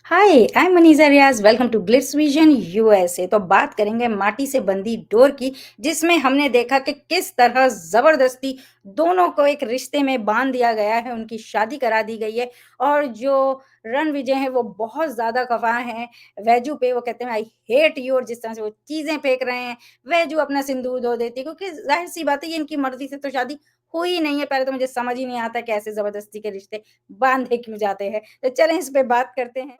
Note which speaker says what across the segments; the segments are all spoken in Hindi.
Speaker 1: Hi, I am Maniza Riyaz, welcome to Glitz Vision USA. तो बात करेंगे माटी से बंधी डोर की, जिसमें हमने देखा कि किस तरह ज़बरदस्ती दोनों को एक रिश्ते में बाँध दिया गया है, उनकी शादी करा दी गई है और जो रणविजय हैं, वो बहुत ज़्यादा खफ़ा हैं वैजू पे। वो कहते हैं, आई हेट यू और जिस तरह से वो चीज़ें फेंक रहे हैं, वैजू अपना सिंदूर धो देती है क्योंकि ज़ाहिर-सी बात है, ये इनकी मर्ज़ी से तो शादी हुई ही नहीं है। पहले तो मुझे समझ ही नहीं आता कि ऐसे ज़बरदस्ती के रिश्ते बाँधे क्यों जाते हैं। तो चलें इस पे बात करते हैं।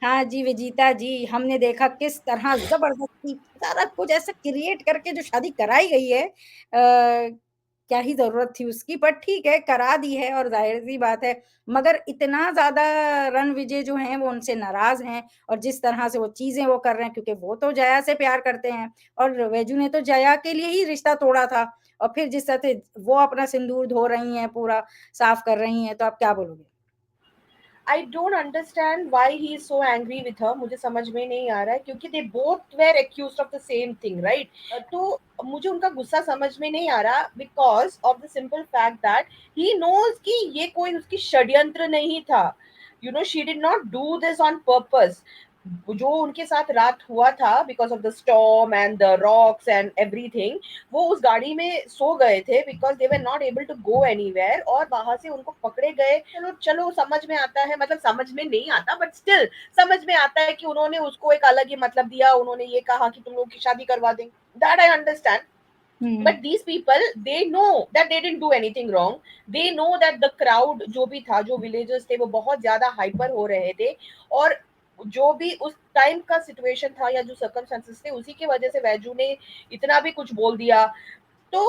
Speaker 1: हाँ जी, विजीता जी, हमने देखा किस तरह ज़बरदस्ती सारा कुछ ऐसा क्रिएट करके जो शादी कराई गई है क्या ही ज़रूरत थी उसकी, पर ठीक है, करा दी है और ज़ाहिर-सी बात है, मगर इतना ज़्यादा रणविजय जो हैं, वो उनसे नाराज़ हैं और जिस तरह से वो चीज़ें वो कर रहे हैं क्योंकि वो तो जया से प्यार करते हैं और वैजू ने तो जया के लिए ही रिश्ता तोड़ा था और फिर जिस तरह से वो अपना सिंदूर धो रही हैं, पूरा साफ कर रही हैं, तो आप क्या बोलोगे?
Speaker 2: I don't understand why he is so angry with her. मुझे समझ में नहीं आ रहा है क्योंकि they both were accused of the same thing, right? तो मुझे उनका गुस्सा समझ में नहीं आ रहा because of the simple fact that he knows कि ये कोई उसकी षड्यंत्र नहीं था। You know, she did not do this on purpose. जो उनके साथ रात हुआ था because of the storm and the rocks and everything, वो उस गाड़ी में सो गए थे because they were not able to go anywhere और वहां से उनको पकड़े गए। चलो चलो, समझ में आता है, मतलब समझ में नहीं आता बट स्टिल समझ में आता है कि उन्होंने उसको एक अलग ही मतलब दिया। उन्होंने ये कहा कि तुम लोग की शादी करवा दें, that I understand.
Speaker 1: Hmm.
Speaker 2: But these people, they know that they didn't do anything wrong. They know that the crowd जो भी था, जो विलेजर्स थे, वो बहुत ज्यादा हाइपर हो रहे थे और जो भी उस टाइम का सिचुएशन था या जो सर्कमस्टेंसेस थे, उसी की वजह से वैजू ने इतना भी कुछ बोल दिया। तो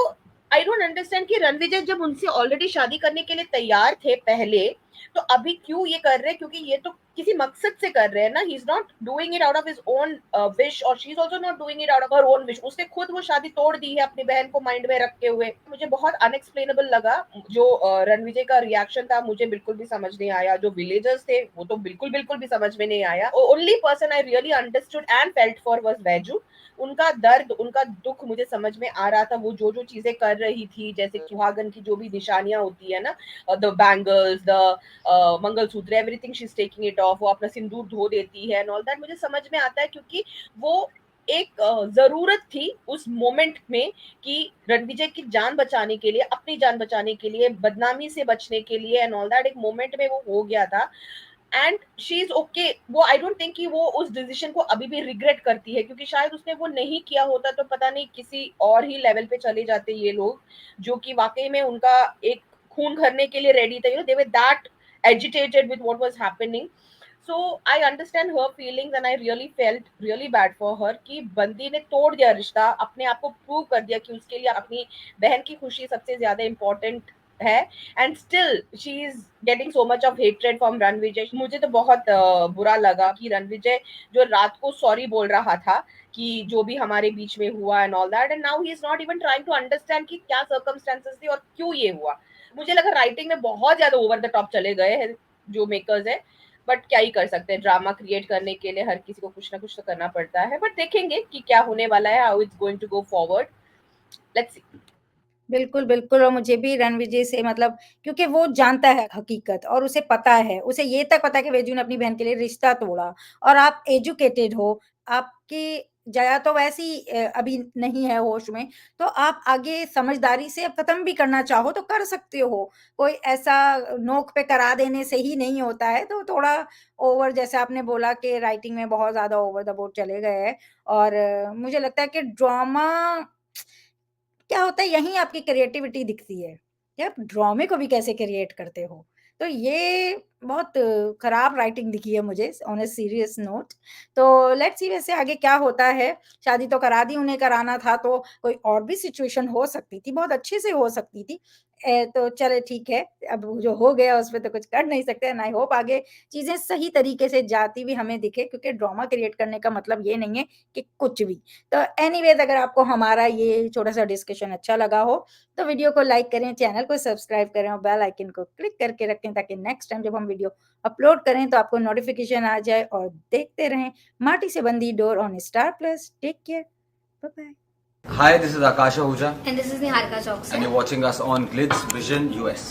Speaker 2: आई डोंट अंडरस्टैंड कि रणविजय जब उनसे ऑलरेडी शादी करने के लिए तैयार थे पहले, तो अभी क्यों ये कर रहे हैं? क्योंकि ये तो किसी मकसद से कर रहे हैं ना। He is not doing it out of his own wish और she is also not doing it out of her own wish. उसने खुद वो शादी तोड़ दी है अपनी बहन को माइंड में रखते हुए। मुझे बहुत अनएक्सप्लेनेबल लगा जो रणविजय का रिएक्शन था। मुझे बिल्कुल भी समझ नहीं आया। जो विलेजर्स थे वो तो बिल्कुल बिल्कुल भी समझ में नहीं आया। Only person I really understood and felt for was Vaiju. उनका दर्द, उनका दुख मुझे समझ में आ रहा था। वो जो जो चीजें कर रही थी, जैसे सुहागन की जो भी निशानियां होती है ना, the bangles, the mangalsutra, everything she is taking it of, वो अपना सिंदूर धो देती है एंड ऑल दैट, मुझे समझ में आता है क्योंकि वो एक जरूरत थी उस मोमेंट में कि रणविजय की जान बचाने के लिए, अपनी जान बचाने के लिए, बदनामी से बचने के लिए एंड ऑल दैट, एक मोमेंट में वो हो गया था। And she is okay. वो आई डोंट थिंक कि वो उस डिसीजन को अभी भी रिग्रेट करती है, क्योंकि शायद उसने वो नहीं किया होता तो पता नहीं किसी और ही लेवल पे चले जाते ये लोग, जो कि वाकई में उनका एक खून करने के लिए रेडी थे। You know, they were that agitated with what was happening. So I understand her feelings and I really felt really bad for her कि बंदी ने तोड़ दिया रिश्ता, अपने आप को प्रूव कर दिया कि उसके लिए अपनी बहन की खुशी सबसे ज्यादा इम्पोर्टेंट है। And still she is getting so much of hatred from Ranvijay. मुझे तो बहुत बुरा लगा कि रणविजय जो रात को सॉरी बोल रहा था कि जो भी हमारे बीच में हुआ and all that, and now he is not even trying to understand कि क्या सर्कमस्टेंसेस थी और क्यों ये हुआ। मुझे लगा राइटिंग में बहुत ज्यादा ओवर द टॉप चले गए हैं जो मेकर्स है। बट क्या ही कर सकते हैं, ड्रामा क्रिएट करने के लिए हर किसी को कुछ ना कुछ तो करना पड़ता है। बट देखेंगे कि क्या होने वाला है, how it's going to go forward. Let's see.
Speaker 1: बिल्कुल, बिल्कुल और मुझे भी रणविजय से मतलब क्योंकि वो जानता है हकीकत और उसे पता है, उसे ये तक पता है कि वैजू ने अपनी बहन के लिए रिश्ता तोड़ा और आप एजुकेटेड हो, आपकी जया तो वैसे ही अभी नहीं है होश में, तो आप आगे समझदारी से अब खत्म भी करना चाहो तो कर सकते हो। कोई ऐसा नोक पे करा देने से ही नहीं होता है, तो थोड़ा ओवर जैसे आपने बोला कि राइटिंग में बहुत ज़्यादा ओवर द बोर्ड चले गए हैं और मुझे लगता है कि ड्रामा क्या होता है यहीं आपकी क्रिएटिविटी दिखती है, कि आप ड्रामे को भी कैसे क्रिएट करते हो। तो ये बहुत खराब राइटिंग दिखी है मुझे ऑन अ सीरियस नोट। तो लेट्स सी वैसे आगे क्या होता है। शादी तो करा दी, उन्हें कराना था तो कोई और भी सिचुएशन हो सकती थी, बहुत अच्छे से हो सकती थी। तो चले ठीक है, अब वो जो हो गया उसपे तो कुछ कर नहीं सकते एंड आई होप आगे चीज़ें सही तरीके से जाती हुई हमें दिखे, क्योंकि ड्रामा क्रिएट करने का मतलब ये नहीं है कि कुछ भी। तो एनीवेज़ अगर आपको हमारा ये छोटा-सा डिस्कशन अच्छा लगा हो, तो वीडियो को लाइक करें, चैनल को सब्सक्राइब करें और बेल आइकन को क्लिक करके रखें, ताकि नेक्स्ट टाइम जब हम वीडियो अपलोड करें तो आपको नोटिफ़िकेशन आ जाए। और देखते रहें माटी से बंधी डोर on Star Plus. Take care, bye bye.
Speaker 3: Hi, this is Akash Ahuja,
Speaker 4: And this is Niharika
Speaker 3: and
Speaker 4: Chokse.
Speaker 3: you're watching us on Glitz Vision US.